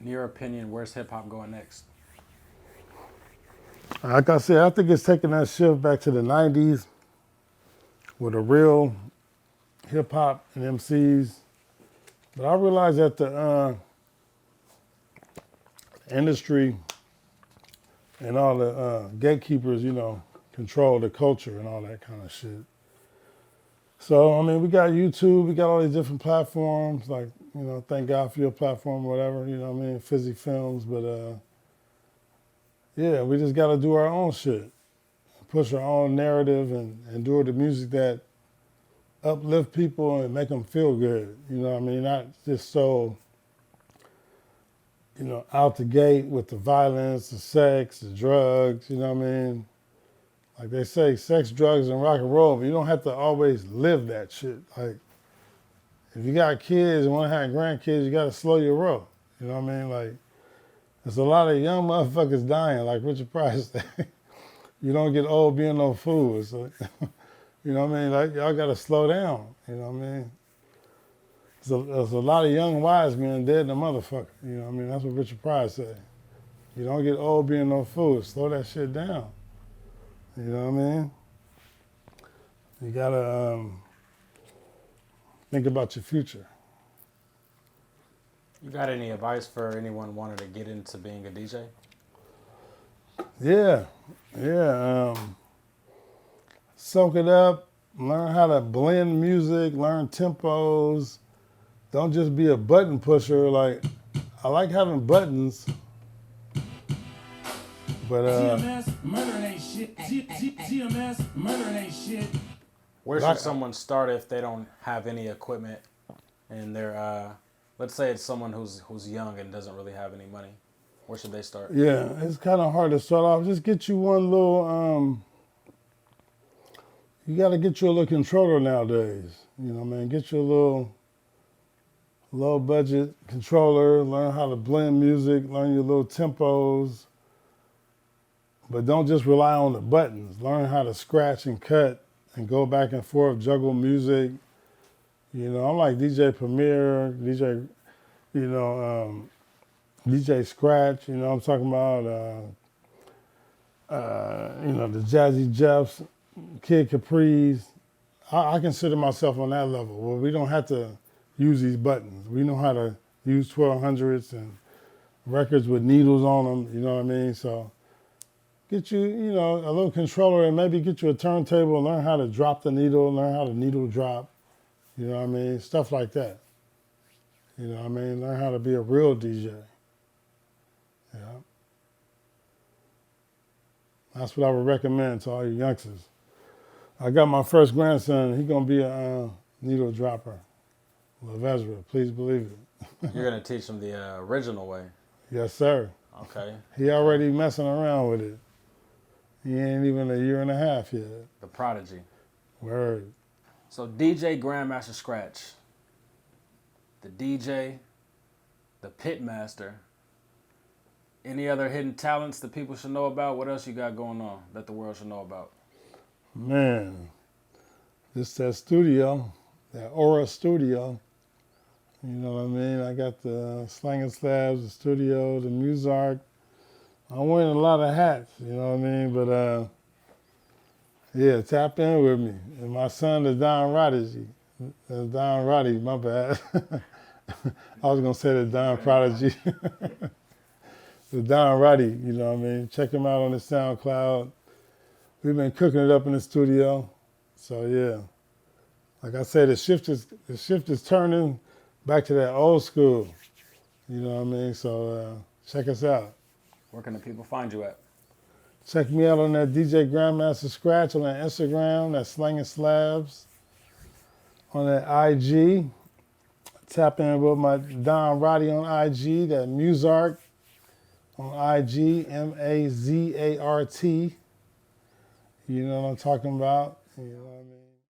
In your opinion, where's hip hop going next? Like I said, I think it's taking that shift back to the 90s with a real hip hop and MCs. But I realize that the industry and all the gatekeepers, control the culture and all that kind of shit. So, I mean, we got YouTube, we got all these different platforms, like, thank God for your platform or whatever, Fizzy Films. But, yeah, we just got to do our own shit, push our own narrative and do the music that uplift people and make them feel good. Not just so, out the gate with the violence, the sex, the drugs, Like they say, sex, drugs, and rock and roll, but you don't have to always live that shit. Like, if you got kids and want to have grandkids, you got to slow your roll. You know what I mean? Like, there's a lot of young motherfuckers dying, like Richard Pryor said. You don't get old being no fool. So, you know what I mean? Like, y'all got to slow down. You know what I mean? There's a lot of young wise men dead in the motherfucker. You know what I mean? That's what Richard Pryor said. You don't get old being no fool. Slow that shit down. You know what I mean? You got to think about your future. You got any advice for anyone wanting to get into being a DJ? Yeah. Soak it up. Learn how to blend music. Learn tempos. Don't just be a button pusher. Like, I like having buttons, but TMS murdering ain't shit. TMS murdering ain't shit. Where should someone start if they don't have any equipment and they're, let's say it's someone who's young and doesn't really have any money. Where should they start? Yeah, it's kind of hard to start off. Just get you one little, you got to get you a little controller nowadays. You know what I mean? Get you a little low budget controller, learn how to blend music, learn your little tempos. But don't just rely on the buttons. Learn how to scratch and cut and go back and forth, juggle music. I'm like DJ Premier, DJ Scratch, I'm talking about, the Jazzy Jeffs, Kid Capri's. I consider myself on that level where we don't have to use these buttons. We know how to use 1200s and records with needles on them, you know what I mean? So get you, a little controller and maybe get you a turntable and learn how to drop the needle, learn how to needle drop, you know what I mean? Stuff like that. You know what I mean? Learn how to be a real DJ. Yeah. That's what I would recommend to all you youngsters. I got my first grandson. He's going to be a needle dropper. LaVezra, please believe it. You're going to teach them the original way. Yes, sir. Okay. He already messing around with it. He ain't even a year and a half yet. The prodigy. Word. So DJ Grandmaster Scratch, the DJ, the Pitmaster. Any other hidden talents that people should know about? What else you got going on that the world should know about? Man, just that studio, that Aura studio. You know what I mean? I got the Slangin' Slabs, the studio, the Muzark. I'm wearing a lot of hats, you know what I mean? But yeah, tap in with me. And my son is Don Prodigy. That's Don Roddy, my bad. I was gonna say the Don Prodigy. The Don Roddy, you know what I mean? Check him out on the SoundCloud. We've been cooking it up in the studio. So yeah. Like I said, the shift is turning back to that old school. You know what I mean? So check us out. Where can the people find you at? Check me out on that DJ Grandmaster Scratch on that Instagram, that Slangin' Slabs. On that IG. Tap in with my Don Roddy on IG, that Muzart on IG, Mazart. You know what I'm talking about? You know what I mean?